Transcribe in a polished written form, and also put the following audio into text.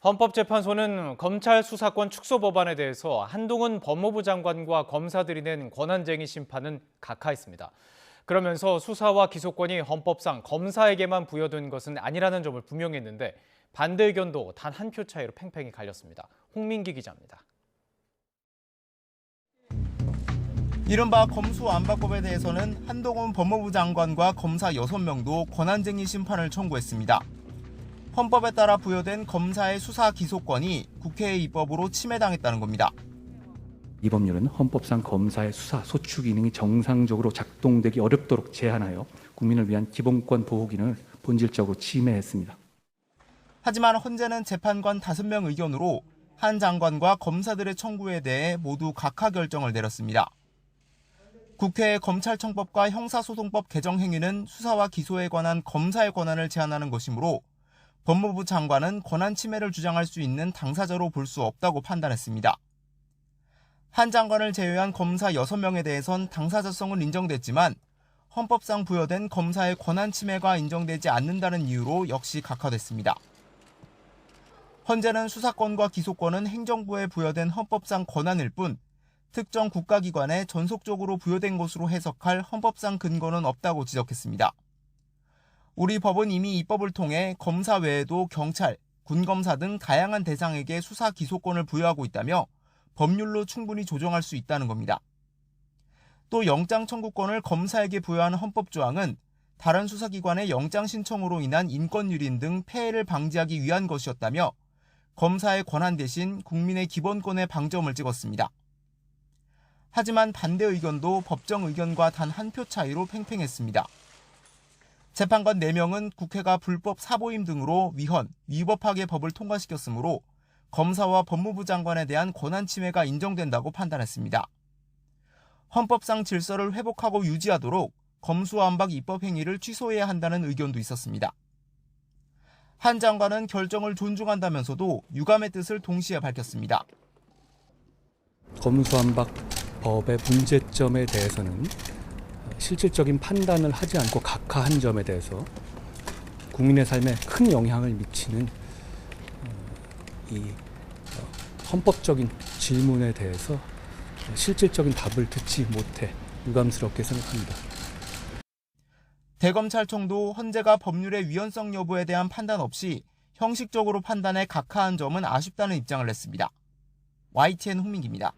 헌법재판소는 검찰 수사권 축소 법안에 대해서 한동훈 법무부 장관과 검사들이 낸 권한쟁의 심판은 각하했습니다. 그러면서 수사와 기소권이 헌법상 검사에게만 부여된 것은 아니라는 점을 분명히 했는데 반대 의견도 단 한 표 차이로 팽팽히 갈렸습니다. 홍민기 기자입니다. 이른바 검수안박법에 대해서는 한동훈 법무부 장관과 검사 6명도 권한쟁의 심판을 청구했습니다. 헌법에 따라 부여된 검사의 수사 기소권이 국회의 입법으로 침해당했다는 겁니다. 이 법률은 헌법상 검사의 수사, 소추 기능이 정상적으로 작동되기 어렵도록 제한하여 국민을 위한 기본권 보호 기능을 본질적으로 침해했습니다. 하지만 헌재는 재판관 5명 의견으로 한 장관과 검사들의 청구에 대해 모두 각하 결정을 내렸습니다. 국회의 검찰청법과 형사소송법 개정 행위는 수사와 기소에 관한 검사의 권한을 제한하는 것이므로 법무부 장관은 권한 침해를 주장할 수 있는 당사자로 볼 수 없다고 판단했습니다. 한 장관을 제외한 검사 6명에 대해선 당사자성은 인정됐지만 헌법상 부여된 검사의 권한 침해가 인정되지 않는다는 이유로 역시 각하됐습니다. 헌재는 수사권과 기소권은 행정부에 부여된 헌법상 권한일 뿐 특정 국가기관에 전속적으로 부여된 것으로 해석할 헌법상 근거는 없다고 지적했습니다. 우리 법은 이미 입법을 통해 검사 외에도 경찰, 군검사 등 다양한 대상에게 수사 기소권을 부여하고 있다며 법률로 충분히 조정할 수 있다는 겁니다. 또 영장 청구권을 검사에게 부여하는 헌법조항은 다른 수사기관의 영장 신청으로 인한 인권유린 등 폐해를 방지하기 위한 것이었다며 검사의 권한 대신 국민의 기본권에 방점을 찍었습니다. 하지만 반대 의견도 법정 의견과 단 한 표 차이로 팽팽했습니다. 재판관 4명은 국회가 불법 사보임 등으로 위헌, 위법하게 법을 통과시켰으므로 검사와 법무부 장관에 대한 권한 침해가 인정된다고 판단했습니다. 헌법상 질서를 회복하고 유지하도록 검수완박 입법 행위를 취소해야 한다는 의견도 있었습니다. 한 장관은 결정을 존중한다면서도 유감의 뜻을 동시에 밝혔습니다. 검수완박 법의 문제점에 대해서는 실질적인 판단을 하지 않고 각하한 점에 대해서 국민의 삶에 큰 영향을 미치는 이 헌법적인 질문에 대해서 실질적인 답을 듣지 못해 유감스럽게 생각합니다. 대검찰청도 헌재가 법률의 위헌성 여부에 대한 판단 없이 형식적으로 판단해 각하한 점은 아쉽다는 입장을 냈습니다. YTN 홍민기입니다.